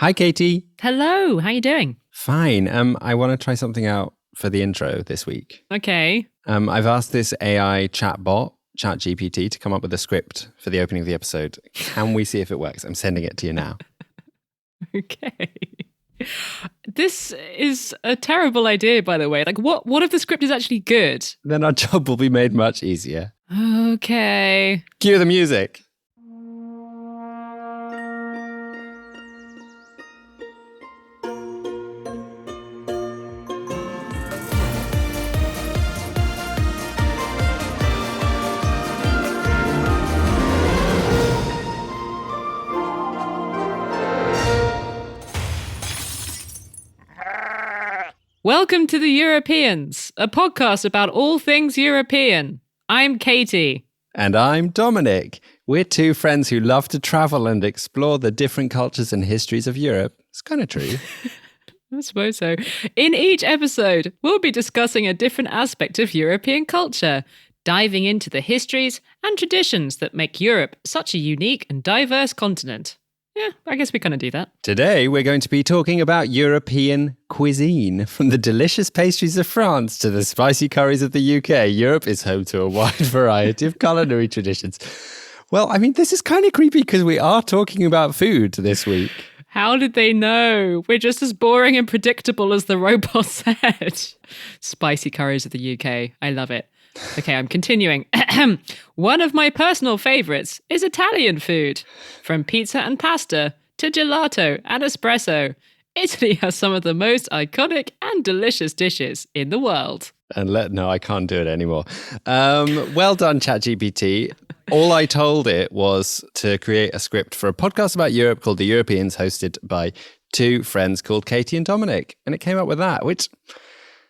Hi, Katy. Hello, how you doing? Fine. I want to try something out for the intro this week. Okay. I've asked this AI chatbot, ChatGPT, to come up with a script for the opening of the episode. Can we see if it works? I'm sending it to you now. Okay. This is a terrible idea, by the way. Like, what if the script is actually good? Then our job will be made much easier. Okay. Cue the music. Welcome to The Europeans, a podcast about all things European. I'm Katy. And I'm Dominic. We're two friends who love to travel and explore the different cultures and histories of Europe. It's kind of true. I suppose so. In each episode, we'll be discussing a different aspect of European culture, diving into the histories and traditions that make Europe such a unique and diverse continent. Yeah, I guess we kind of do that. Today, we're going to be talking about European cuisine. From the delicious pastries of France to the spicy curries of the UK, Europe is home to a wide variety of culinary traditions. Well, I mean, this is kind of creepy because we are talking about food this week. How did they know? We're just as boring and predictable as the robot said. Spicy curries of the UK. I love it. Okay, I'm continuing. One of my personal favourites is Italian food. From pizza and pasta to gelato and espresso, Italy has some of the most iconic and delicious dishes in the world. No, I can't do it anymore. Well done, ChatGPT. All I told it was to create a script for a podcast about Europe called The Europeans, hosted by two friends called Katy and Dominic. And it came up with that, which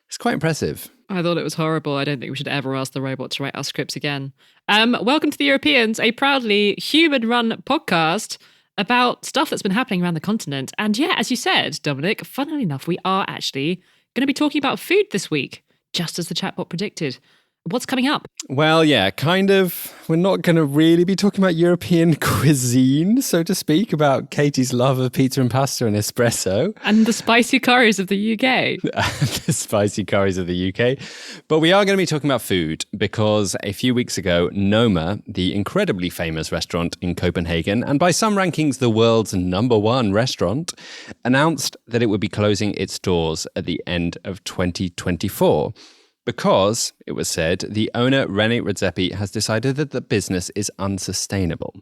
is quite impressive. I thought it was horrible. I don't think we should ever ask the robot to write our scripts again. Welcome to The Europeans, a proudly human-run podcast about stuff that's been happening around the continent. And yeah, as you said, Dominic, funnily enough, we are actually going to be talking about food this week, just as the chatbot predicted. What's coming up? Well, yeah, kind of. We're not going to really be talking about European cuisine, so to speak, about Katy's love of pizza and pasta and espresso. And the spicy curries of the UK. The spicy curries of the UK. But we are going to be talking about food because a few weeks ago, Noma, the incredibly famous restaurant in Copenhagen, and by some rankings, the world's #1 restaurant, announced that it would be closing its doors at the end of 2024. Because, it was said, the owner, René Redzepi, has decided that the business is unsustainable.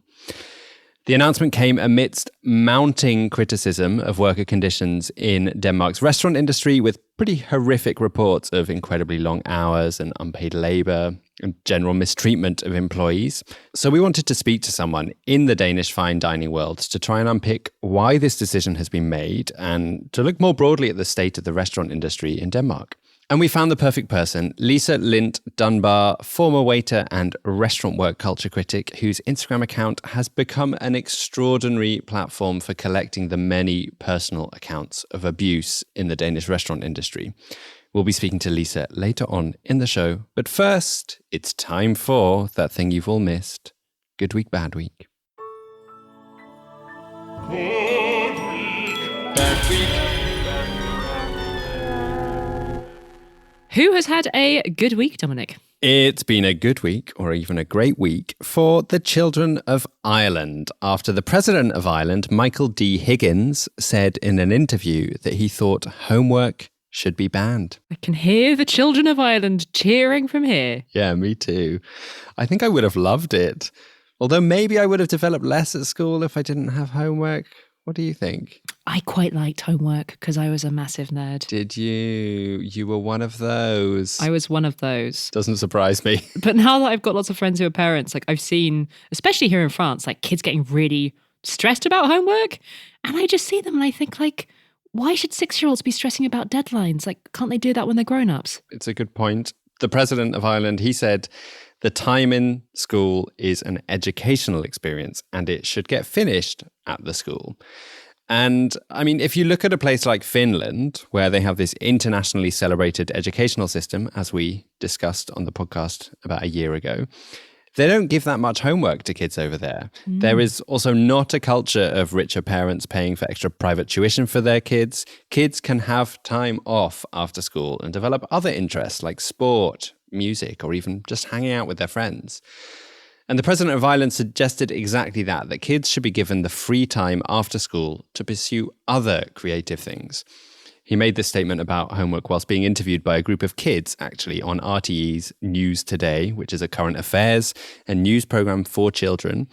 The announcement came amidst mounting criticism of worker conditions in Denmark's restaurant industry, with pretty horrific reports of incredibly long hours and unpaid labour and general mistreatment of employees. So we wanted to speak to someone in the Danish fine dining world to try and unpick why this decision has been made and to look more broadly at the state of the restaurant industry in Denmark. And we found the perfect person, Lisa Lind Dunbar, former waiter and restaurant work culture critic, whose Instagram account has become an extraordinary platform for collecting the many personal accounts of abuse in the Danish restaurant industry. We'll be speaking to Lisa later on in the show. But first, it's time for that thing you've all missed. Good week, bad week. Good week, bad week. Who has had a good week, Dominic? It's been a good week, or even a great week, for the children of Ireland, after the president of Ireland, Michael D. Higgins, said in an interview that he thought homework should be banned. I can hear the children of Ireland cheering from here. Yeah, me too. I think I would have loved it. Although maybe I would have developed less at school if I didn't have homework. What do you think? I quite liked homework because I was a massive nerd. Did you? You were one of those. I was one of those. Doesn't surprise me. But now that I've got lots of friends who are parents, like I've seen, especially here in France, like kids getting really stressed about homework. And I just see them and I think like, why should 6-year-olds be stressing about deadlines? Like, can't they do that when they're grown-ups? It's a good point. The president of Ireland, he said, the time in school is an educational experience and it should get finished at the school. And I mean, if you look at a place like Finland, where they have this internationally celebrated educational system, as we discussed on the podcast about a year ago, They don't give that much homework to kids over there. There is also not a culture of richer parents paying for extra private tuition for their kids. Kids can have time off after school and develop other interests like sport, music, or even just hanging out with their friends. And the president of Ireland suggested exactly that kids should be given the free time after school to pursue other creative things. He made this statement about homework whilst being interviewed by a group of kids, actually, on RTE's News Today, which is a current affairs and news programme for children.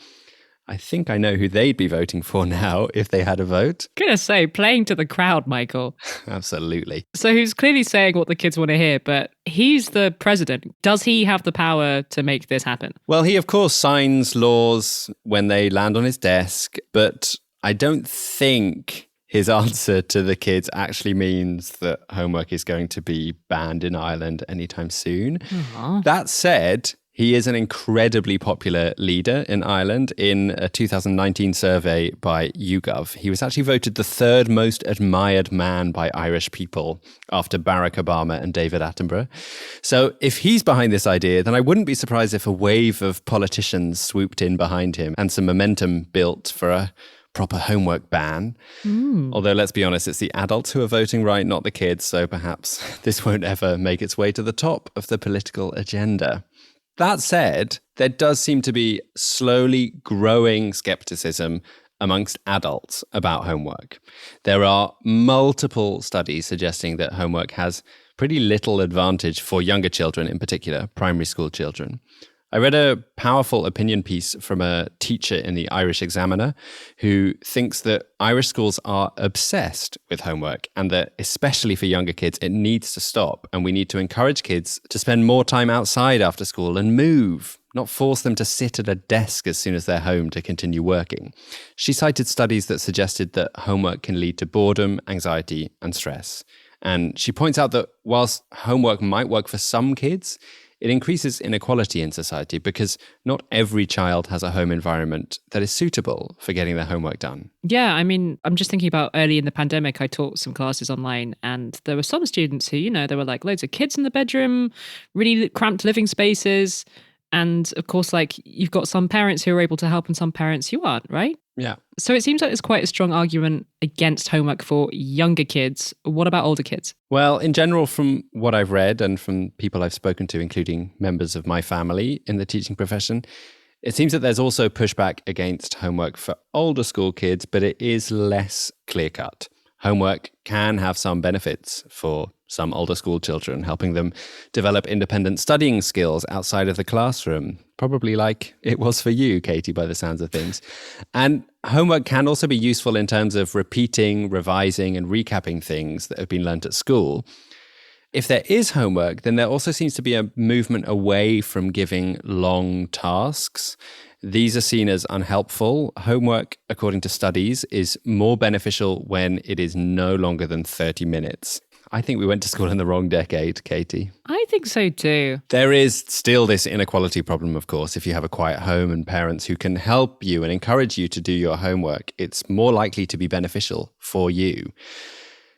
I think I know who they'd be voting for now if they had a vote. Gonna say, playing to the crowd, Michael. Absolutely. So he's clearly saying what the kids want to hear, but he's the president. Does he have the power to make this happen? Well, he, of course, signs laws when they land on his desk, but I don't think his answer to the kids actually means that homework is going to be banned in Ireland anytime soon. That said, he is an incredibly popular leader in Ireland. In a 2019 survey by YouGov, he was actually voted the third most admired man by Irish people after Barack Obama and David Attenborough. So if he's behind this idea, then I wouldn't be surprised if a wave of politicians swooped in behind him and some momentum built for a proper homework ban. Although, let's be honest, it's the adults who are voting right, not the kids. So perhaps this won't ever make its way to the top of the political agenda. That said, there does seem to be slowly growing skepticism amongst adults about homework. There are multiple studies suggesting that homework has pretty little advantage for younger children, in particular, primary school children. I read a powerful opinion piece from a teacher in the Irish Examiner who thinks that Irish schools are obsessed with homework and that, especially for younger kids, it needs to stop. And we need to encourage kids to spend more time outside after school and move, not force them to sit at a desk as soon as they're home to continue working. She cited studies that suggested that homework can lead to boredom, anxiety, and stress. And she points out that whilst homework might work for some kids, it increases inequality in society because not every child has a home environment that is suitable for getting their homework done. Yeah, I mean, I'm just thinking about early in the pandemic, I taught some classes online and there were some students who, there were like loads of kids in the bedroom, really cramped living spaces. And of course, like you've got some parents who are able to help and some parents who aren't, right? Yeah. So it seems like there's quite a strong argument against homework for younger kids. What about older kids? Well, in general, from what I've read and from people I've spoken to, including members of my family in the teaching profession, it seems that there's also pushback against homework for older school kids, but it is less clear-cut. Homework can have some benefits for some older school children, helping them develop independent studying skills outside of the classroom, probably like it was for you, Katy, by the sounds of things. And homework can also be useful in terms of repeating, revising, and recapping things that have been learnt at school. If there is homework, then there also seems to be a movement away from giving long tasks. These are seen as unhelpful. Homework, according to studies, is more beneficial when it is no longer than 30 minutes. I think we went to school in the wrong decade, Katy. I think so too. There is still this inequality problem, of course. If you have a quiet home and parents who can help you and encourage you to do your homework, it's more likely to be beneficial for you.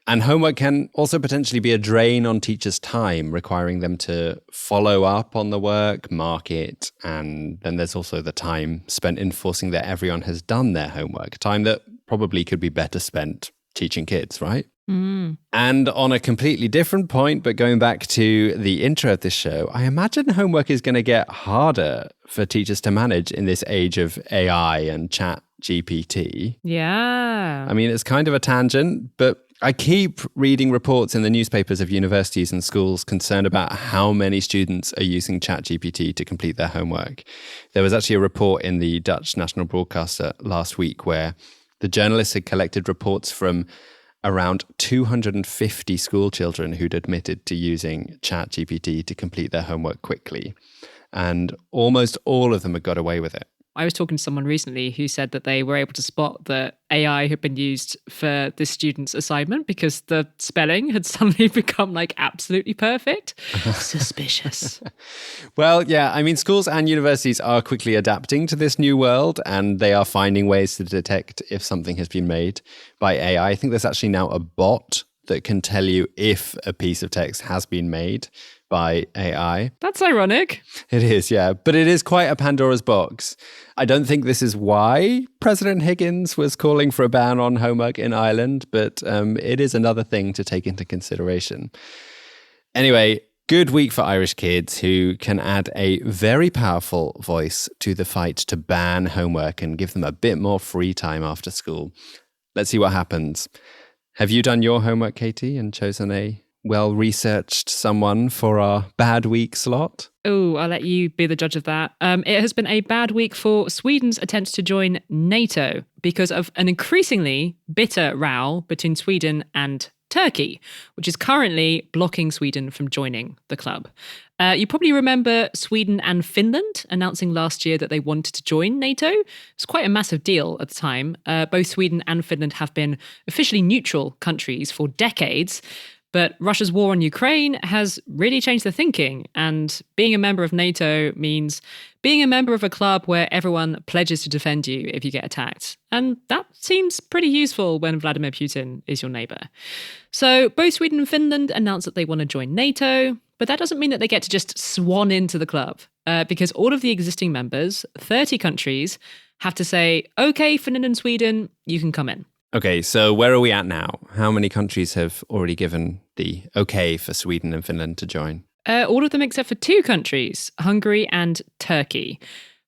And homework can also potentially be a drain on teachers' time, requiring them to follow up on the work, mark it, and then there's also the time spent enforcing that everyone has done their homework, time that probably could be better spent teaching kids, right? And on a completely different point, but going back to the intro of this show, I imagine homework is going to get harder for teachers to manage in this age of AI and chat GPT. Yeah. I mean, it's kind of a tangent, but I keep reading reports in the newspapers of universities and schools concerned about how many students are using ChatGPT to complete their homework. There was actually a report in the Dutch national broadcaster last week where the journalists had collected reports from around 250 school children who'd admitted to using ChatGPT to complete their homework quickly. And almost all of them had got away with it. I was talking to someone recently who said that they were able to spot that AI had been used for this student's assignment because the spelling had suddenly become like absolutely perfect. Suspicious. Well, yeah, I mean, schools and universities are quickly adapting to this new world and they are finding ways to detect if something has been made by AI. I think there's actually now a bot that can tell you if a piece of text has been made by AI. That's ironic. It is, yeah. But it is quite a Pandora's box. I don't think this is why President Higgins was calling for a ban on homework in Ireland, but it is another thing to take into consideration. Anyway, good week for Irish kids who can add a very powerful voice to the fight to ban homework and give them a bit more free time after school. Let's see what happens. Have you done your homework, Katy, and chosen a well-researched someone for our bad week slot? Oh, I'll let you be the judge of that. It has been a bad week for Sweden's attempts to join NATO because of an increasingly bitter row between Sweden and Turkey, which is currently blocking Sweden from joining the club. You probably remember Sweden and Finland announcing last year that they wanted to join NATO. It's quite a massive deal at the time. Both Sweden and Finland have been officially neutral countries for decades. But Russia's war on Ukraine has really changed the thinking, and being a member of NATO means being a member of a club where everyone pledges to defend you if you get attacked. And that seems pretty useful when Vladimir Putin is your neighbour. So both Sweden and Finland announced that they want to join NATO, but that doesn't mean that they get to just swan into the club, because all of the existing members, 30 countries, have to say, OK, Finland and Sweden, you can come in. Okay, so where are we at now? How many countries have already given the okay for Sweden and Finland to join? All of them except for 2 countries, Hungary and Turkey.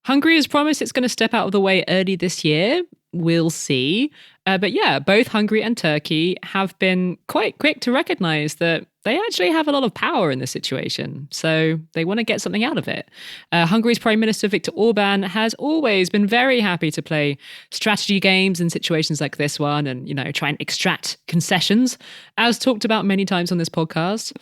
Hungary has promised it's going to step out of the way early this year. We'll see. But yeah, both Hungary and Turkey have been quite quick to recognise that they actually have a lot of power in this situation. So they want to get something out of it. Hungary's Prime Minister Viktor Orban has always been very happy to play strategy games in situations like this one and, try and extract concessions, as talked about many times on this podcast.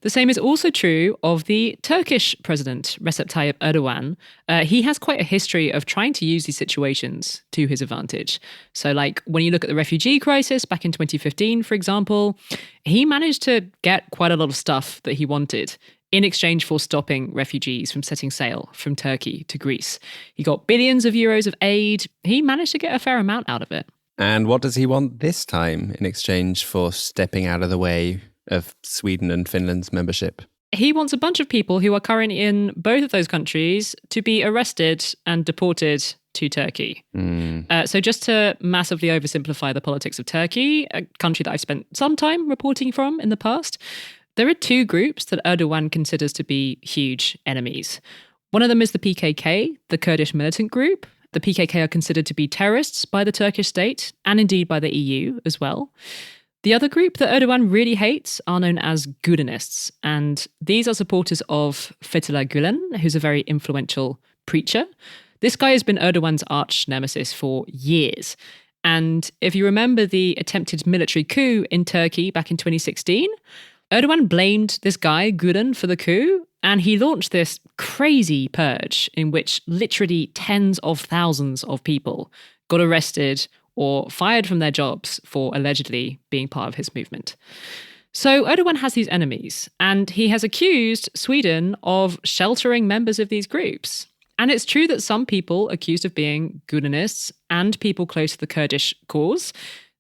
The same is also true of the Turkish president, Recep Tayyip Erdogan. He has quite a history of trying to use these situations to his advantage. So like when you look at the refugee crisis back in 2015, for example, he managed to get quite a lot of stuff that he wanted in exchange for stopping refugees from setting sail from Turkey to Greece. He got billions of euros of aid. He managed to get a fair amount out of it. And what does he want this time in exchange for stepping out of the way of Sweden and Finland's membership? He wants a bunch of people who are currently in both of those countries to be arrested and deported to Turkey. So just to massively oversimplify the politics of Turkey, a country that I've spent some time reporting from in the past, there are 2 groups that Erdogan considers to be huge enemies. One of them is the PKK, the Kurdish militant group. The PKK are considered to be terrorists by the Turkish state and indeed by the EU as well. The other group that Erdogan really hates are known as Gülenists, and these are supporters of Fethullah Gülen, who's a very influential preacher. This guy has been Erdogan's arch nemesis for years. And if you remember the attempted military coup in Turkey back in 2016, Erdogan blamed this guy, Gülen, for the coup, and he launched this crazy purge in which literally tens of thousands of people got arrested or fired from their jobs for allegedly being part of his movement. So Erdogan has these enemies, and he has accused Sweden of sheltering members of these groups. And it's true that some people accused of being Gülenists and people close to the Kurdish cause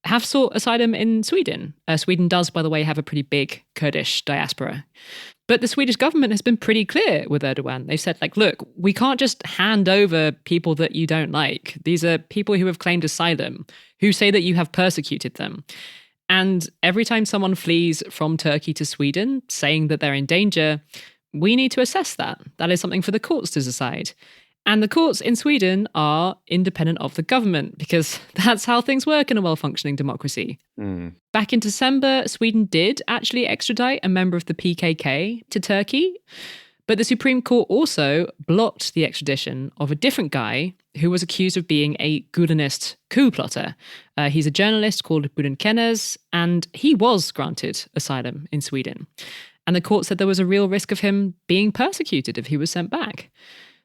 have sought asylum in Sweden. Sweden does, by the way, have a pretty big Kurdish diaspora. But the Swedish government has been pretty clear with Erdogan. They've said, look, we can't just hand over people that you don't like. These are people who have claimed asylum, who say that you have persecuted them. And every time someone flees from Turkey to Sweden, saying that they're in danger, we need to assess that. That is something for the courts to decide. And the courts in Sweden are independent of the government because that's how things work in a well-functioning democracy. Back in December, Sweden did actually extradite a member of the PKK to Turkey. But the Supreme Court also blocked the extradition of a different guy who was accused of being a Gülenist coup plotter. He's a journalist called Bülent Kenes, and he was granted asylum in Sweden. And the court said there was a real risk of him being persecuted if he was sent back.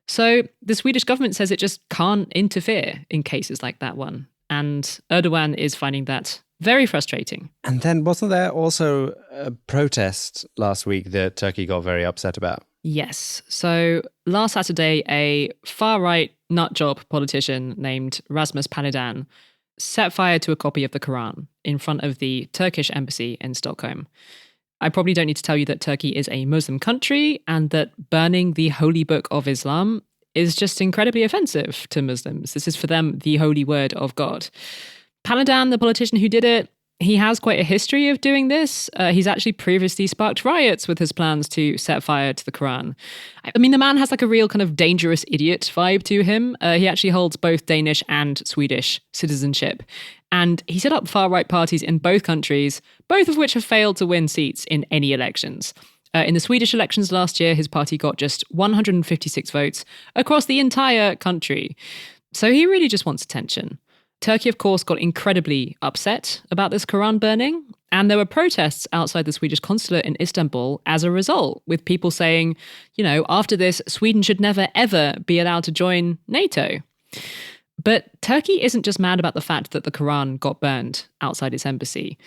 So the Swedish government says it just can't interfere in cases like that one. And Erdogan is finding that very frustrating. And then wasn't there also a protest last week that Turkey got very upset about? Yes. So last Saturday, a far-right nutjob politician named Rasmus Paludan set fire to a copy of the Quran in front of the Turkish embassy in Stockholm. I probably don't need to tell you that Turkey is a Muslim country and that burning the holy book of Islam is just incredibly offensive to Muslims. This is for them the holy word of God. Paludan, the politician who did it, he has quite a history of doing this. He's actually previously sparked riots with his plans to set fire to the Quran. I mean, the man has like a real kind of dangerous idiot vibe to him. He actually holds both Danish and Swedish citizenship. And he set up far-right parties in both countries, both of which have failed to win seats in any elections. In the Swedish elections last year, his party got just 156 votes across the entire country. So he really just wants attention. Turkey, of course, got incredibly upset about this Quran burning, and there were protests outside the Swedish consulate in Istanbul as a result, with people saying, you know, after this, Sweden should never, ever be allowed to join NATO. But Turkey isn't just mad about the fact that the Quran got burned outside its embassy.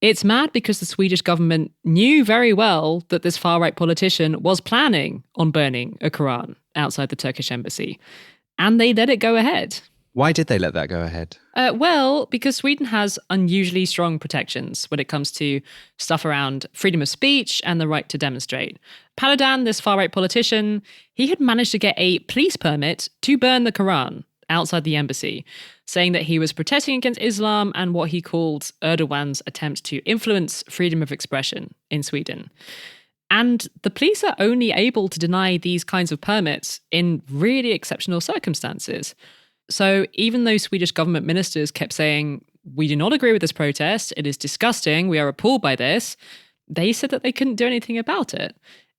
It's mad because the Swedish government knew very well that this far-right politician was planning on burning a Quran outside the Turkish embassy, and they let it go ahead. Why did they let that go ahead? Well, because Sweden has unusually strong protections when it comes to stuff around freedom of speech and the right to demonstrate. Paludan, this far-right politician, he had managed to get a police permit to burn the Quran outside the embassy, saying that he was protesting against Islam and what he called Erdogan's attempt to influence freedom of expression in Sweden. And the police are only able to deny these kinds of permits in really exceptional circumstances. So even though Swedish government ministers kept saying, we do not agree with this protest, it is disgusting, we are appalled by this, they said that they couldn't do anything about it.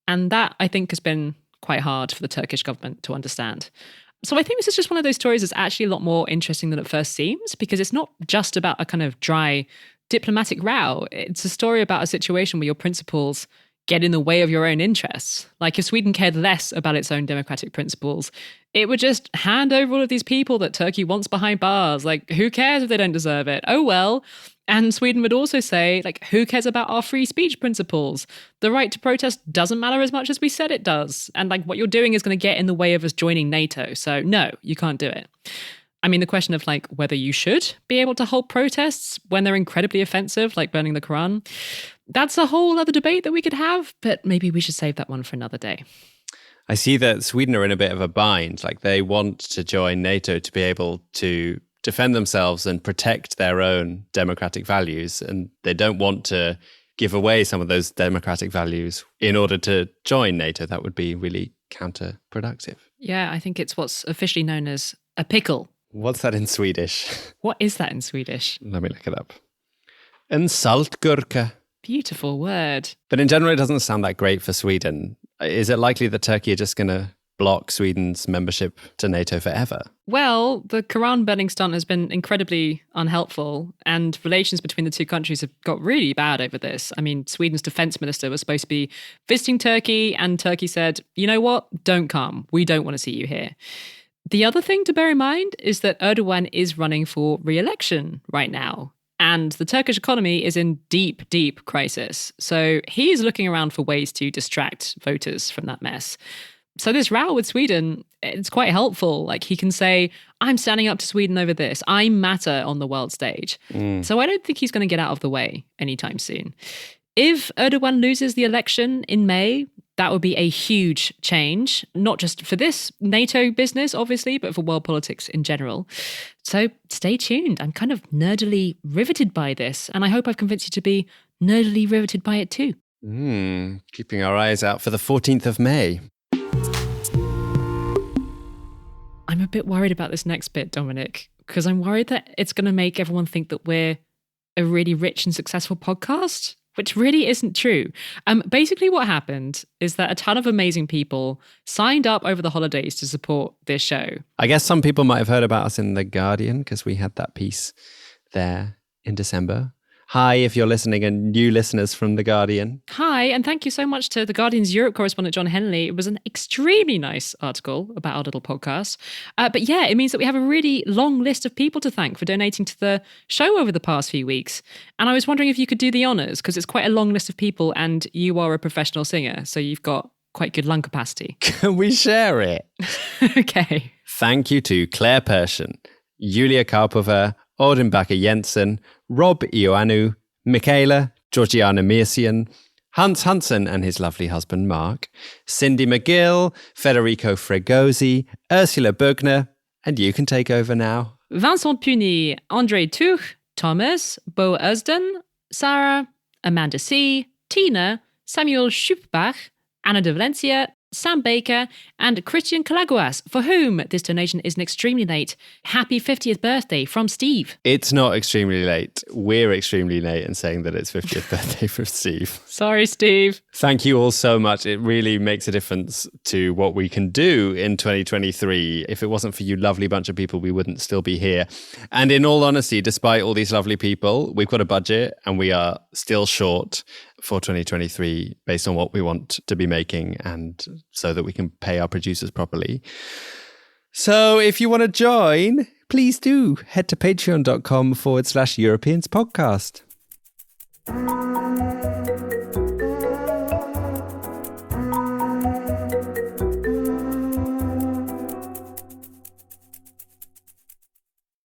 And that, I think, has been quite hard for the Turkish government to understand. So I think this is just one of those stories that's actually a lot more interesting than it first seems, because it's not just about a kind of dry diplomatic row. It's a story about a situation where your principles get in the way of your own interests. Like if Sweden cared less about its own democratic principles, it would just hand over all of these people that Turkey wants behind bars. Like, who cares if they don't deserve it? Oh, well. And Sweden would also say, like, who cares about our free speech principles? The right to protest doesn't matter as much as we said it does. And like what you're doing is going to get in the way of us joining NATO. So no, you can't do it. I mean, the question of like whether you should be able to hold protests when they're incredibly offensive, like burning the Quran, that's a whole other debate that we could have, but maybe we should save that one for another day. I see that Sweden are in a bit of a bind. Like they want to join NATO to be able to defend themselves and protect their own democratic values. And they don't want to give away some of those democratic values in order to join NATO. That would be really counterproductive. Yeah, I think it's what's officially known as a pickle. What's that in Swedish? What is that in Swedish? Let me look it up. En saltgurka. Beautiful word. But in general, it doesn't sound that great for Sweden. Is it likely that Turkey are just going to block Sweden's membership to NATO forever? Well, the Quran burning stunt has been incredibly unhelpful, and relations between the two countries have got really bad over this. I mean, Sweden's defense minister was supposed to be visiting Turkey, and Turkey said, you know what? Don't come. We don't want to see you here. The other thing to bear in mind is that Erdogan is running for re-election right now. And the Turkish economy is in deep, deep crisis. So he's looking around for ways to distract voters from that mess. So this row with Sweden, it's quite helpful. Like he can say, I'm standing up to Sweden over this. I matter on the world stage. So I don't think he's going to get out of the way anytime soon. If Erdogan loses the election in May, that would be a huge change, not just for this NATO business, obviously, but for world politics in general. So stay tuned. I'm kind of nerdily riveted by this, and I hope I've convinced you to be nerdily riveted by it too. Keeping our eyes out for the 14th of May. I'm a bit worried about this next bit, Dominic, because I'm worried that it's going to make everyone think that we're a really rich and successful podcast, which really isn't true. Basically what happened is that a ton of amazing people signed up over the holidays to support this show. I guess some people might have heard about us in The Guardian because we had that piece there in December. Hi, if you're listening and new listeners from The Guardian. Hi, and thank you so much to The Guardian's Europe correspondent, John Henley. It was an extremely nice article about our little podcast. But yeah, it means that we have a really long list of people to thank for donating to the show over the past few weeks. And I was wondering if you could do the honours, because it's quite a long list of people and you are a professional singer, so you've got quite good lung capacity. Can we share it? Okay. Thank you to Claire Persson, Yulia Karpova, Auden Bakker-Jensen, Rob Ioannou, Michaela, Georgiana Mirsian, Hans Hansen and his lovely husband Mark, Cindy McGill, Federico Fregosi, Ursula Bugner, and you can take over now. Vincent Puny, André Tuch, Thomas, Bo Usden, Sarah, Amanda C., Tina, Samuel Schupbach, Anna de Valencia, Sam Baker, and Christian Calaguas, for whom this donation is an extremely late happy 50th birthday from Steve. It's not extremely late. We're extremely late in saying that it's 50th birthday for Steve. Sorry, Steve. Thank you all so much. It really makes a difference to what we can do in 2023. If it wasn't for you lovely bunch of people, we wouldn't still be here. And in all honesty, despite all these lovely people, we've got a budget and we are still short for 2023 based on what we want to be making and so that we can pay our producers properly. So if you want to join, please do head to patreon.com/Europeans podcast.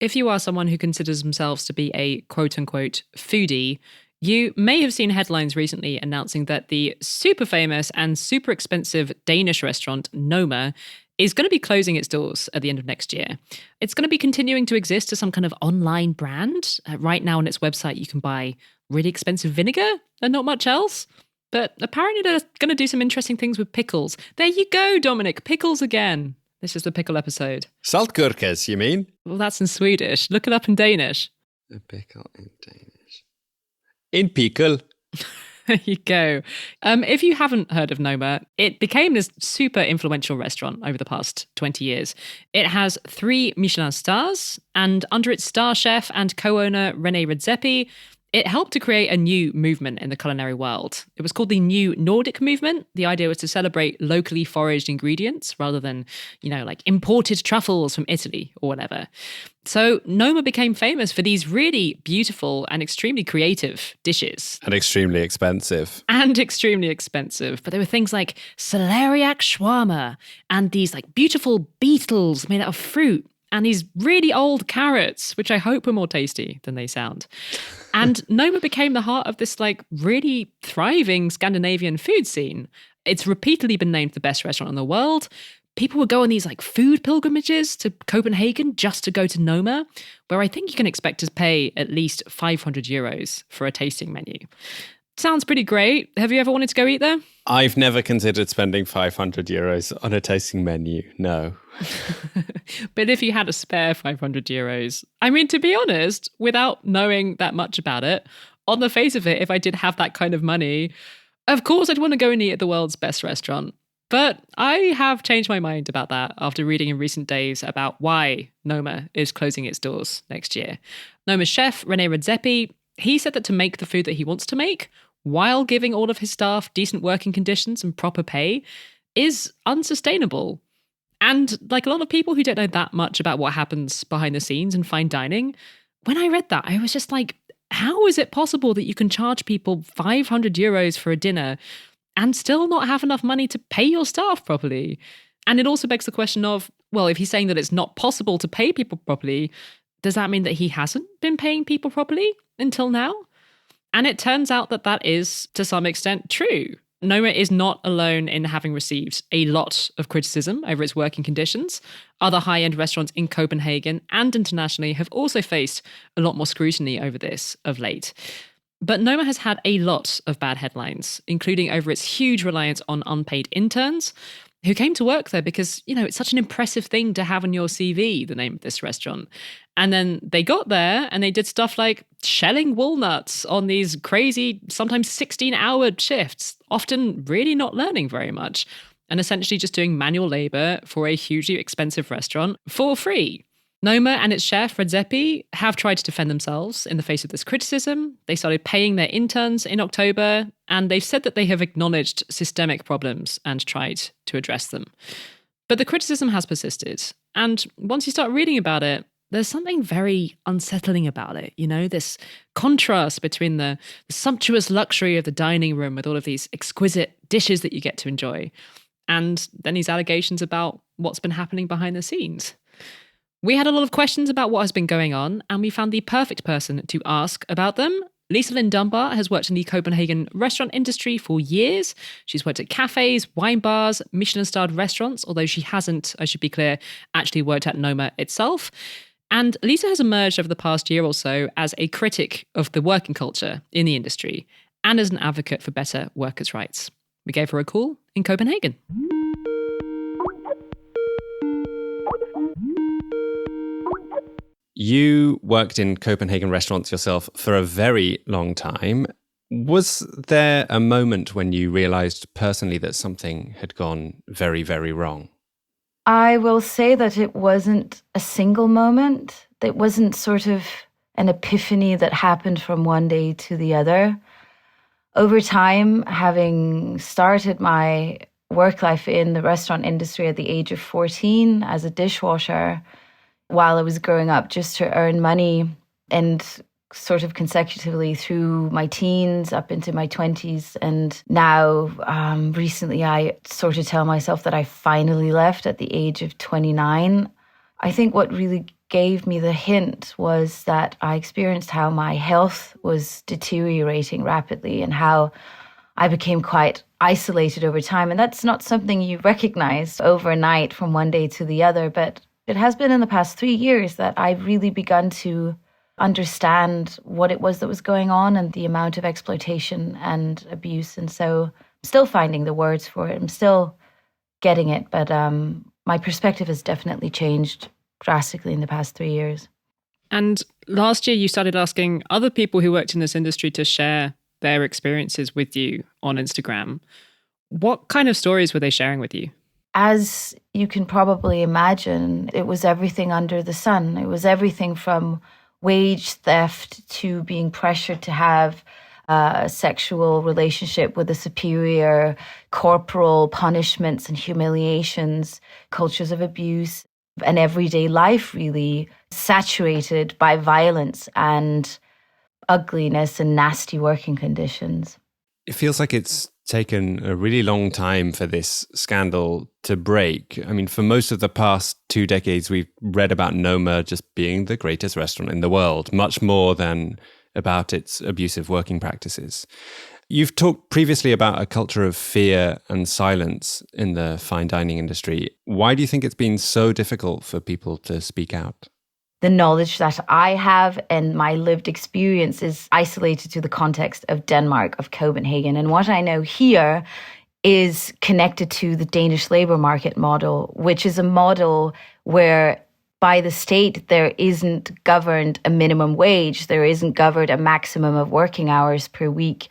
If you are someone who considers themselves to be a quote-unquote foodie, you may have seen headlines recently announcing that the super famous and super expensive Danish restaurant Noma is going to be closing its doors at the end of next year. It's going to be continuing to exist as some kind of online brand. Right now on its website, you can buy really expensive vinegar and not much else. But apparently they're going to do some interesting things with pickles. There you go, Dominic, pickles again. This is the pickle episode. Saltgurkes, you mean? Well, that's in Swedish. Look it up in Danish. A pickle in Danish. In pickle. There you go. If you haven't heard of Noma, it became this super influential restaurant over the past 20 years. It has 3 Michelin stars, and under its star chef and co-owner René Redzepi, it helped to create a new movement in the culinary world. It was called the New Nordic Movement. The idea was to celebrate locally foraged ingredients rather than, like imported truffles from Italy or whatever. So Noma became famous for these really beautiful and extremely creative dishes. And extremely expensive. But there were things like celeriac shawarma and these beautiful beetles made out of fruit and these really old carrots, which I hope are more tasty than they sound. And Noma became the heart of this really thriving Scandinavian food scene. It's repeatedly been named the best restaurant in the world. People would go on these food pilgrimages to Copenhagen just to go to Noma, where I think you can expect to pay at least 500 euros for a tasting menu. Sounds pretty great. Have you ever wanted to go eat there? I've never considered spending 500 euros on a tasting menu, no. But if you had a spare 500 euros, I mean, to be honest, without knowing that much about it, on the face of it, if I did have that kind of money, of course I'd want to go and eat at the world's best restaurant. But I have changed my mind about that after reading in recent days about why Noma is closing its doors next year. Noma's chef, René Redzepi, he said that to make the food that he wants to make, while giving all of his staff decent working conditions and proper pay, is unsustainable. And a lot of people who don't know that much about what happens behind the scenes in fine dining, when I read that, I was just like, how is it possible that you can charge people 500 euros for a dinner and still not have enough money to pay your staff properly? And it also begs the question of, well, if he's saying that it's not possible to pay people properly, does that mean that he hasn't been paying people properly until now? And it turns out that that is, to some extent, true. Noma is not alone in having received a lot of criticism over its working conditions. Other high-end restaurants in Copenhagen and internationally have also faced a lot more scrutiny over this of late. But Noma has had a lot of bad headlines, including over its huge reliance on unpaid interns who came to work there because, it's such an impressive thing to have on your CV, the name of this restaurant. And then they got there and they did stuff like shelling walnuts on these crazy, sometimes 16-hour shifts, often really not learning very much, and essentially just doing manual labor for a hugely expensive restaurant for free. Noma and its chef, Redzepi, have tried to defend themselves in the face of this criticism. They started paying their interns in October, and they've said that they have acknowledged systemic problems and tried to address them. But the criticism has persisted, and once you start reading about it, there's something very unsettling about it, this contrast between the sumptuous luxury of the dining room with all of these exquisite dishes that you get to enjoy, and then these allegations about what's been happening behind the scenes. We had a lot of questions about what has been going on, and we found the perfect person to ask about them. Lisa Lind Dunbar has worked in the Copenhagen restaurant industry for years. She's worked at cafes, wine bars, Michelin-starred restaurants, although she hasn't, I should be clear, actually worked at Noma itself. And Lisa has emerged over the past year or so as a critic of the working culture in the industry and as an advocate for better workers' rights. We gave her a call in Copenhagen. You worked in Copenhagen restaurants yourself for a very long time. Was there a moment when you realized personally that something had gone very, very wrong? I will say that it wasn't a single moment. It wasn't sort of an epiphany that happened from one day to the other. Over time, having started my work life in the restaurant industry at the age of 14 as a dishwasher, while I was growing up just to earn money, and sort of consecutively through my teens up into my 20s. And now recently I sort of tell myself that I finally left at the age of 29. I think what really gave me the hint was that I experienced how my health was deteriorating rapidly and how I became quite isolated over time. And that's not something you recognize overnight from one day to the other, but it has been in the past 3 years that I've really begun to understand what it was that was going on and the amount of exploitation and abuse. And so I'm still finding the words for it. I'm still getting it. But my perspective has definitely changed drastically in the past 3 years. And last year, you started asking other people who worked in this industry to share their experiences with you on Instagram. What kind of stories were they sharing with you? As you can probably imagine, it was everything under the sun. It was everything from wage theft to being pressured to have a sexual relationship with a superior, corporal punishments and humiliations, cultures of abuse, and everyday life really saturated by violence and ugliness and nasty working conditions. It feels like it's taken a really long time for this scandal to break. I mean, for most of the past 2 decades, we've read about Noma just being the greatest restaurant in the world, much more than about its abusive working practices. You've talked previously about a culture of fear and silence in the fine dining industry. Why do you think it's been so difficult for people to speak out? The knowledge that I have and my lived experience is isolated to the context of Denmark, of Copenhagen. And what I know here is connected to the Danish labor market model, which is a model where by the state there isn't governed a minimum wage, there isn't governed a maximum of working hours per week.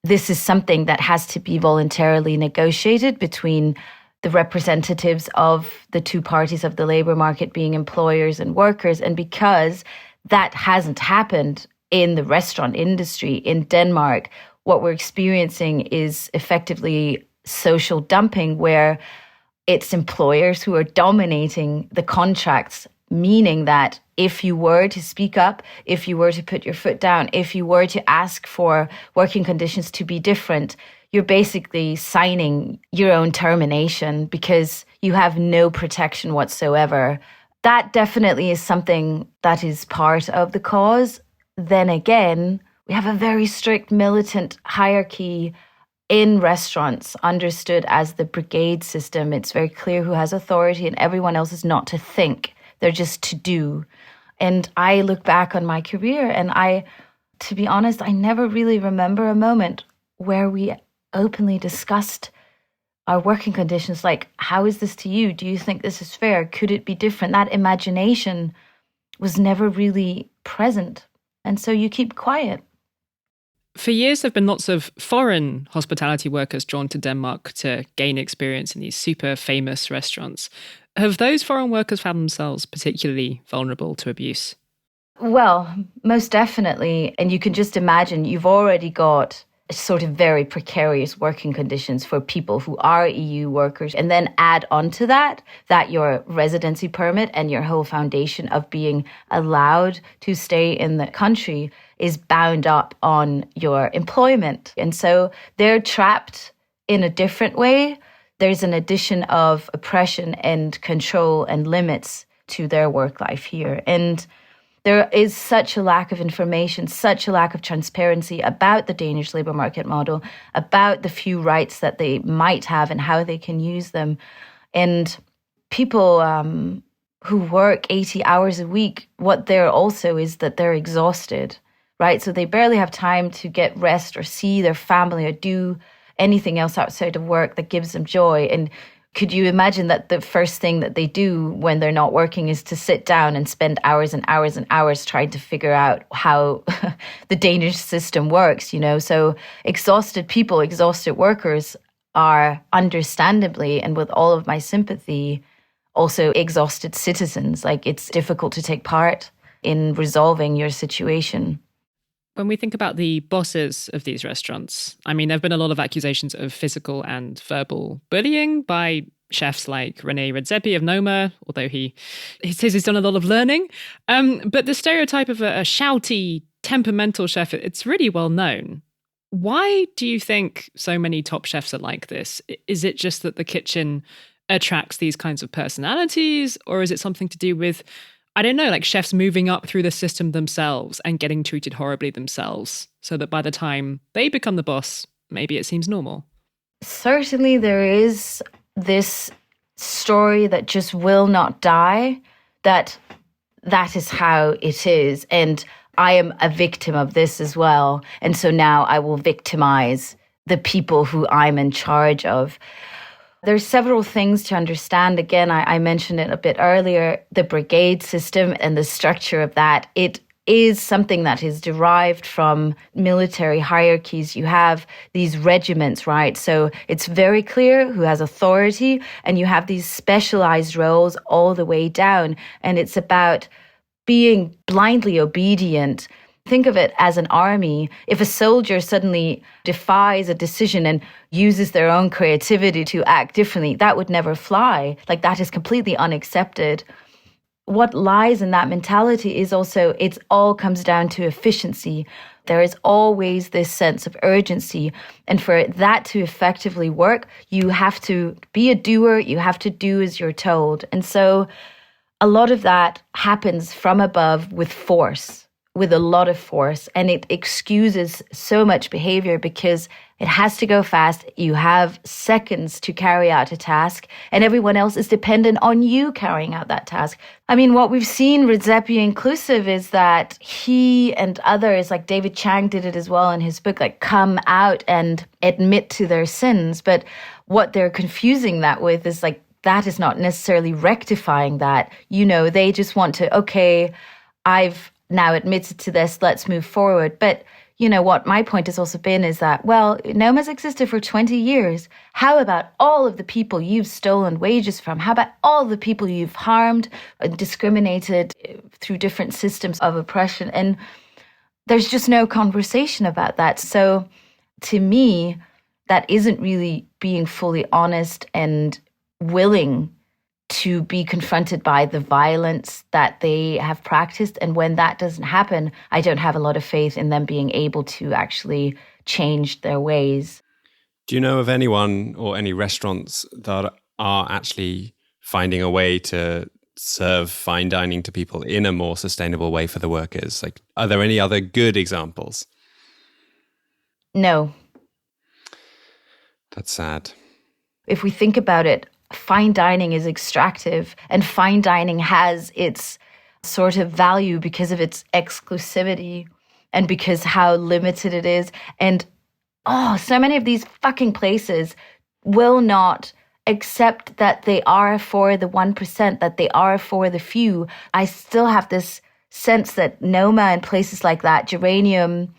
This is something that has to be voluntarily negotiated between the representatives of the two parties of the labor market, being employers and workers. And because that hasn't happened in the restaurant industry in Denmark, what we're experiencing is effectively social dumping, where it's employers who are dominating the contracts, meaning that if you were to speak up, if you were to put your foot down, if you were to ask for working conditions to be different, you're basically signing your own termination because you have no protection whatsoever. That definitely is something that is part of the cause. Then again, we have a very strict militant hierarchy in restaurants, understood as the brigade system. It's very clear who has authority, and everyone else is not to think. They're just to do. And I look back on my career and to be honest, I never really remember a moment where we openly discussed our working conditions. Like, how is this to you? Do you think this is fair? Could it be different? That imagination was never really present. And so you keep quiet. For years, there have been lots of foreign hospitality workers drawn to Denmark to gain experience in these super famous restaurants. Have those foreign workers found themselves particularly vulnerable to abuse? Well, most definitely. And you can just imagine you've already got sort of very precarious working conditions for people who are EU workers. And then add on to that your residency permit and your whole foundation of being allowed to stay in the country is bound up on your employment. And so they're trapped in a different way. There's an addition of oppression and control and limits to their work life here. And there is such a lack of information, such a lack of transparency about the Danish labor market model, about the few rights that they might have and how they can use them. And people who work 80 hours a week, what they're also is that they're exhausted, right? So they barely have time to get rest or see their family or do anything else outside of work that gives them joy. And could you imagine that the first thing that they do when they're not working is to sit down and spend hours and hours and hours trying to figure out how the Danish system works, you know? So exhausted people, exhausted workers are understandably, and with all of my sympathy, also exhausted citizens. Like, it's difficult to take part in resolving your situation. When we think about the bosses of these restaurants, I mean, there have been a lot of accusations of physical and verbal bullying by chefs like René Redzepi of Noma, although he says he's done a lot of learning. But the stereotype of a shouty, temperamental chef, it's really well known. Why do you think so many top chefs are like this? Is it just that the kitchen attracts these kinds of personalities, or is it something to do with, I don't know, like chefs moving up through the system themselves and getting treated horribly themselves, so that by the time they become the boss, maybe it seems normal? Certainly there is this story that just will not die, that is how it is. And I am a victim of this as well. And so now I will victimize the people who I'm in charge of. There's several things to understand. Again, I mentioned it a bit earlier, the brigade system and the structure of that. It is something that is derived from military hierarchies. You have these regiments, right? So it's very clear who has authority, and you have these specialized roles all the way down. And it's about being blindly obedient. Think of it as an army. If a soldier suddenly defies a decision and uses their own creativity to act differently, that would never fly. Like, that is completely unaccepted. What lies in that mentality is also, it all comes down to efficiency. There is always this sense of urgency. And for that to effectively work, you have to be a doer. You have to do as you're told. And so a lot of that happens from above with force, with a lot of force, and it excuses so much behavior because it has to go fast. You have seconds to carry out a task, and everyone else is dependent on you carrying out that task. I mean, what we've seen, Redzepi inclusive, is that he and others, like David Chang did it as well in his book, like come out and admit to their sins. But what they're confusing that with is like, that is not necessarily rectifying that. You know, they just want to, okay, I've now admitted to this, let's move forward. But you know what my point has also been is that, well, Noma's existed for 20 years. How about all of the people you've stolen wages from? How about all the people you've harmed and discriminated through different systems of oppression? And there's just no conversation about that. So to me, that isn't really being fully honest and willing to be confronted by the violence that they have practiced. And when that doesn't happen, I don't have a lot of faith in them being able to actually change their ways. Do you know of anyone or any restaurants that are actually finding a way to serve fine dining to people in a more sustainable way for the workers? Like, are there any other good examples? No. That's sad. If we think about it, fine dining is extractive, and fine dining has its sort of value because of its exclusivity and because how limited it is. And so many of these fucking places will not accept that they are for the 1%, that they are for the few. I still have this sense that Noma and places like that, Geranium,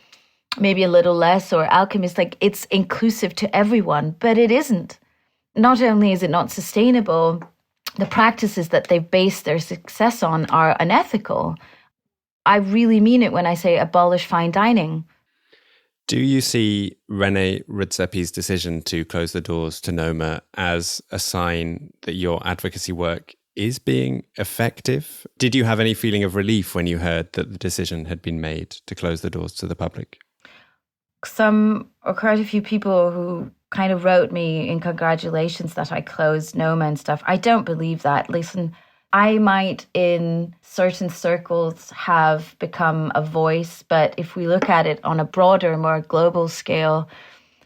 maybe a little less, or Alchemist, like it's inclusive to everyone, but it isn't. Not only is it not sustainable, the practices that they've based their success on are unethical. I really mean it when I say abolish fine dining. Do you see René Redzepi's decision to close the doors to Noma as a sign that your advocacy work is being effective? Did you have any feeling of relief when you heard that the decision had been made to close the doors to the public? Some, or quite a few people who kind of wrote me in congratulations that I closed Noma and stuff. I don't believe that. Listen, I might in certain circles have become a voice, but if we look at it on a broader, more global scale,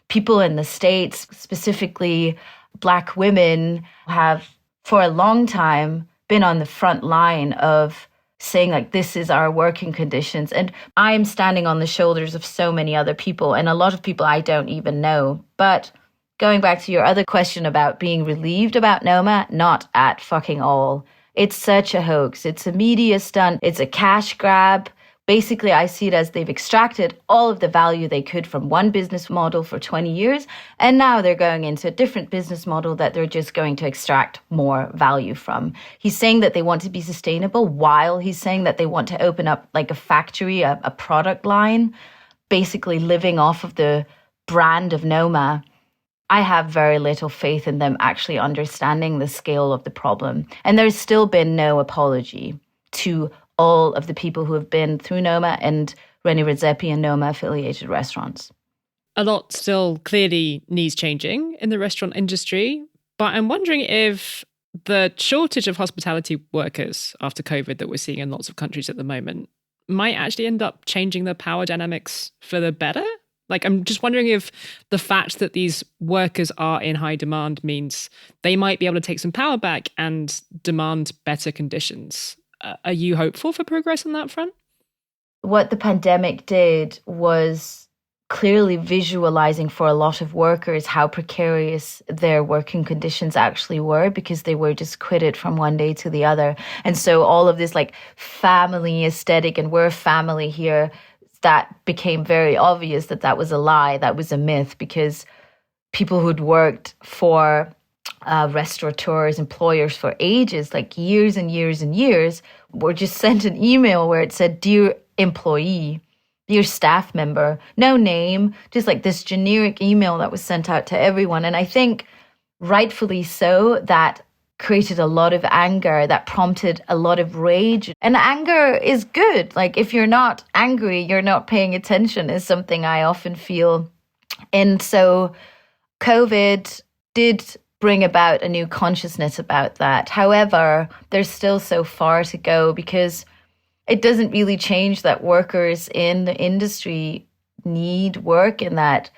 people in the States, specifically Black women, have for a long time been on the front line of saying like, this is our working conditions. And I am standing on the shoulders of so many other people, and a lot of people I don't even know. But going back to your other question about being relieved about Noma, not at fucking all. It's such a hoax. It's a media stunt. It's a cash grab. Basically, I see it as they've extracted all of the value they could from one business model for 20 years, and now they're going into a different business model that they're just going to extract more value from. He's saying that they want to be sustainable while he's saying that they want to open up like a factory, a product line, basically living off of the brand of Noma. I have very little faith in them actually understanding the scale of the problem. And there's still been no apology to all of the people who have been through Noma and René Redzepi and Noma affiliated restaurants. A lot still clearly needs changing in the restaurant industry, but I'm wondering if the shortage of hospitality workers after COVID that we're seeing in lots of countries at the moment might actually end up changing the power dynamics for the better. Like, I'm just wondering if the fact that these workers are in high demand means they might be able to take some power back and demand better conditions. Are you hopeful for progress on that front? What the pandemic did was clearly visualizing for a lot of workers how precarious their working conditions actually were, because they were just quitted from one day to the other. And so all of this like family aesthetic, and we're family here, that became very obvious that that was a lie, that was a myth, because people who'd worked for restaurateurs, employers for ages, like years and years and years, were just sent an email where it said, "Dear employee, dear staff member," no name, just like this generic email that was sent out to everyone. And I think rightfully so, that created a lot of anger, that prompted a lot of rage. And anger is good. Like, if you're not angry, you're not paying attention, is something I often feel. And so COVID did bring about a new consciousness about that. However, there's still so far to go, because it doesn't really change that workers in the industry need work, and that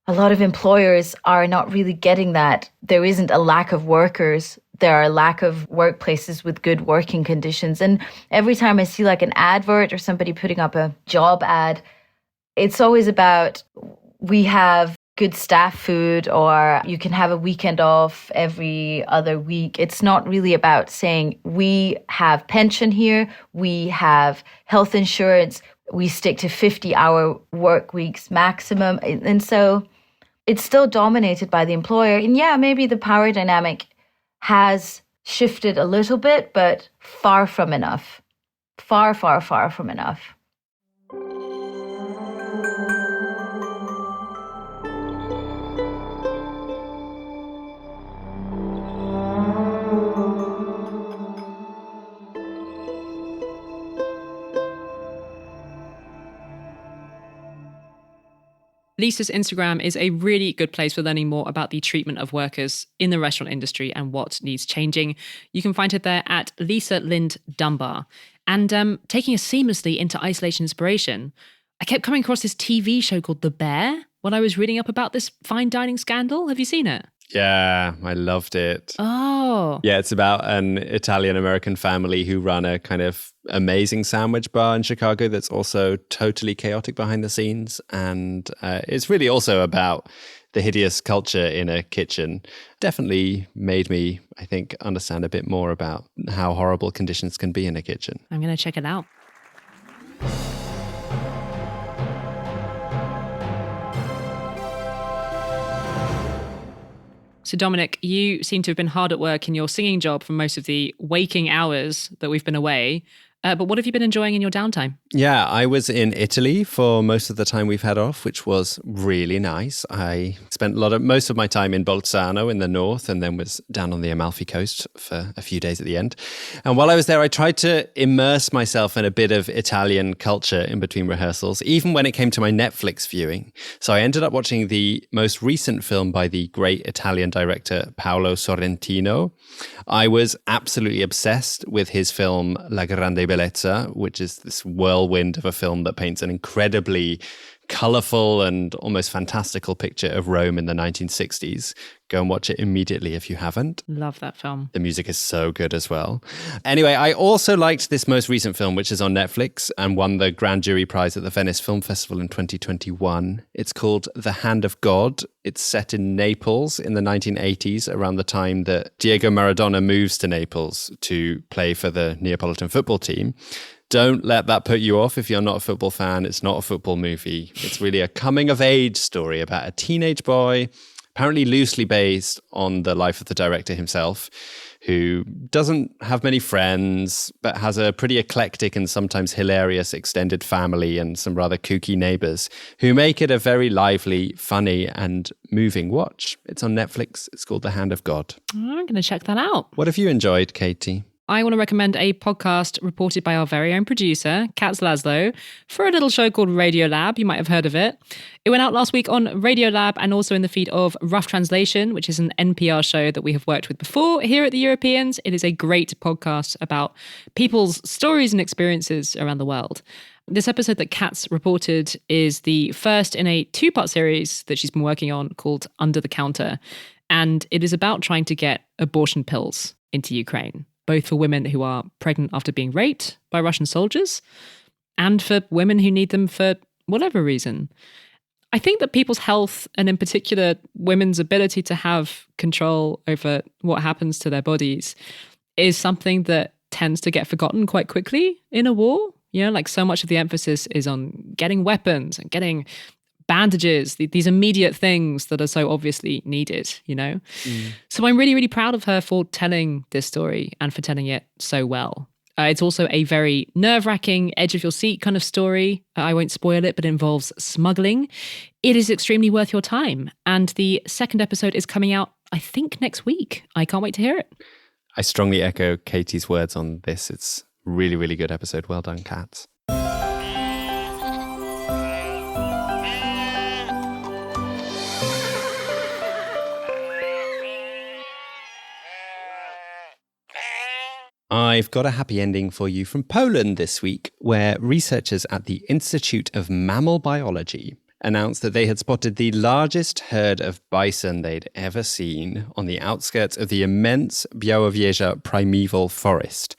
a lot of employers are not really getting that. There isn't a lack of workers. There are a lack of workplaces with good working conditions. And every time I see like an advert or somebody putting up a job ad, it's always about, we have good staff food, or you can have a weekend off every other week. It's not really about saying, we have pension here, we have health insurance, we stick to 50-hour work weeks maximum. And so it's still dominated by the employer. And yeah, maybe the power dynamic has shifted a little bit, but far from enough. Far, far, far from enough. Lisa's Instagram is a really good place for learning more about the treatment of workers in the restaurant industry and what needs changing. You can find her there at Lisa Lind Dunbar. And taking us seamlessly into isolation inspiration, I kept coming across this TV show called The Bear when I was reading up about this fine dining scandal. Have you seen it? Yeah, I loved it. Oh. Yeah, it's about an Italian-American family who run a kind of amazing sandwich bar in Chicago that's also totally chaotic behind the scenes. And it's really also about the hideous culture in a kitchen. Definitely made me, I think, understand a bit more about how horrible conditions can be in a kitchen. I'm going to check it out. So Dominic, you seem to have been hard at work in your singing job for most of the waking hours that we've been away. But what have you been enjoying in your downtime? Yeah, I was in Italy for most of the time we've had off, which was really nice. I spent most of my time in Bolzano in the north and then was down on the Amalfi Coast for a few days at the end. And while I was there, I tried to immerse myself in a bit of Italian culture in between rehearsals, even when it came to my Netflix viewing. So I ended up watching the most recent film by the great Italian director Paolo Sorrentino. I was absolutely obsessed with his film La Grande Bellezza, which is this whirlwind of a film that paints an incredibly colourful and almost fantastical picture of Rome in the 1960s. Go and watch it immediately if you haven't. Love that film. The music is so good as well. Anyway, I also liked this most recent film, which is on Netflix and won the Grand Jury Prize at the Venice Film Festival in 2021. It's called The Hand of God. It's set in Naples in the 1980s, around the time that Diego Maradona moves to Naples to play for the Neapolitan football team. Don't let that put you off if you're not a football fan. It's not a football movie. It's really a coming-of-age story about a teenage boy, apparently loosely based on the life of the director himself, who doesn't have many friends, but has a pretty eclectic and sometimes hilarious extended family and some rather kooky neighbours who make it a very lively, funny and moving watch. It's on Netflix. It's called The Hand of God. I'm going to check that out. What have you enjoyed, Katy? I want to recommend a podcast reported by our very own producer, Kat Laszlo, for a little show called Radio Lab. You might have heard of it. It went out last week on Radio Lab and also in the feed of Rough Translation, which is an NPR show that we have worked with before here at the Europeans. It is a great podcast about people's stories and experiences around the world. This episode that Kat's reported is the first in a two-part series that she's been working on called Under the Counter. And it is about trying to get abortion pills into Ukraine, both for women who are pregnant after being raped by Russian soldiers and for women who need them for whatever reason. I think that people's health, and in particular women's ability to have control over what happens to their bodies, is something that tends to get forgotten quite quickly in a war. You know, like so much of the emphasis is on getting weapons and getting bandages, these immediate things that are so obviously needed, you know? So I'm really, really proud of her for telling this story and for telling it so well. It's also a very nerve-wracking, edge-of-your-seat kind of story. I won't spoil it, but it involves smuggling. It is extremely worth your time. And the second episode is coming out, I think, next week. I can't wait to hear it. I strongly echo Katy's words on this. It's a really, really good episode. Well done, Kat. I've got a happy ending for you from Poland this week, where researchers at the Institute of Mammal Biology announced that they had spotted the largest herd of bison they'd ever seen on the outskirts of the immense Białowieża primeval forest.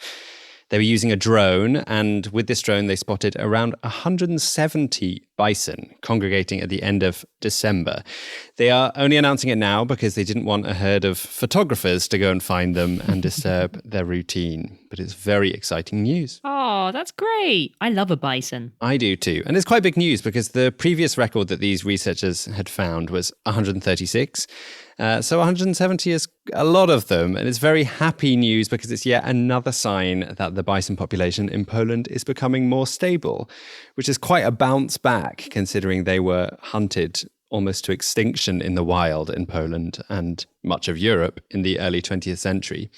They were using a drone, and with this drone, they spotted around 170 bison congregating at the end of December. They are only announcing it now because they didn't want a herd of photographers to go and find them and disturb their routine. But it's very exciting news. Oh, that's great. I love a bison. I do too. And it's quite big news because the previous record that these researchers had found was 136. So 170 is a lot of them. And it's very happy news because it's yet another sign that the bison population in Poland is becoming more stable, which is quite a bounce back considering they were hunted almost to extinction in the wild in Poland and much of Europe in the early 20th century.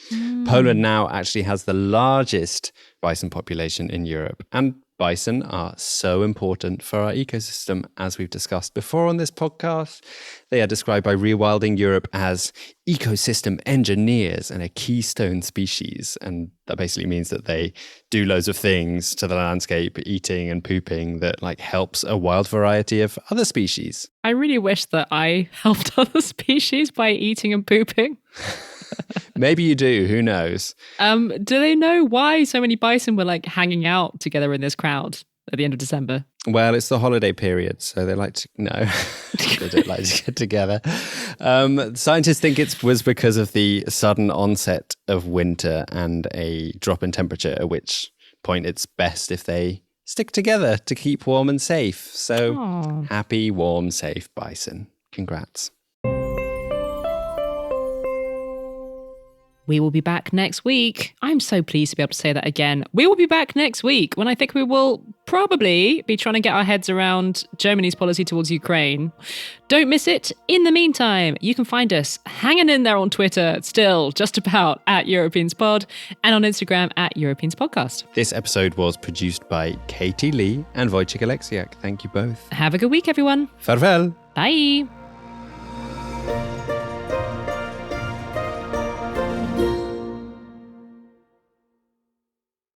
Poland now actually has the largest bison population in Europe, and bison are so important for our ecosystem, as we've discussed before on this podcast. They are described by Rewilding Europe as ecosystem engineers and a keystone species. And that basically means that they do loads of things to the landscape, eating and pooping, that like helps a wild variety of other species. I really wish that I helped other species by eating and pooping. Maybe you do, who knows? Do they know why so many bison were like hanging out together in this crowd at the end of December? Well, it's the holiday period, so they like to, no, they don't like to get together. Scientists think it was because of the sudden onset of winter and a drop in temperature, at which point it's best if they stick together to keep warm and safe. So happy, warm, safe bison. Congrats. We will be back next week. I'm so pleased to be able to say that again. We will be back next week when I think we will probably be trying to get our heads around Germany's policy towards Ukraine. Don't miss it. In the meantime, you can find us hanging in there on Twitter, still just about at EuropeansPod, and on Instagram at EuropeansPodcast. This episode was produced by Katy Lee and Wojciech Oleksiak. Thank you both. Have a good week, everyone. Farewell. Bye.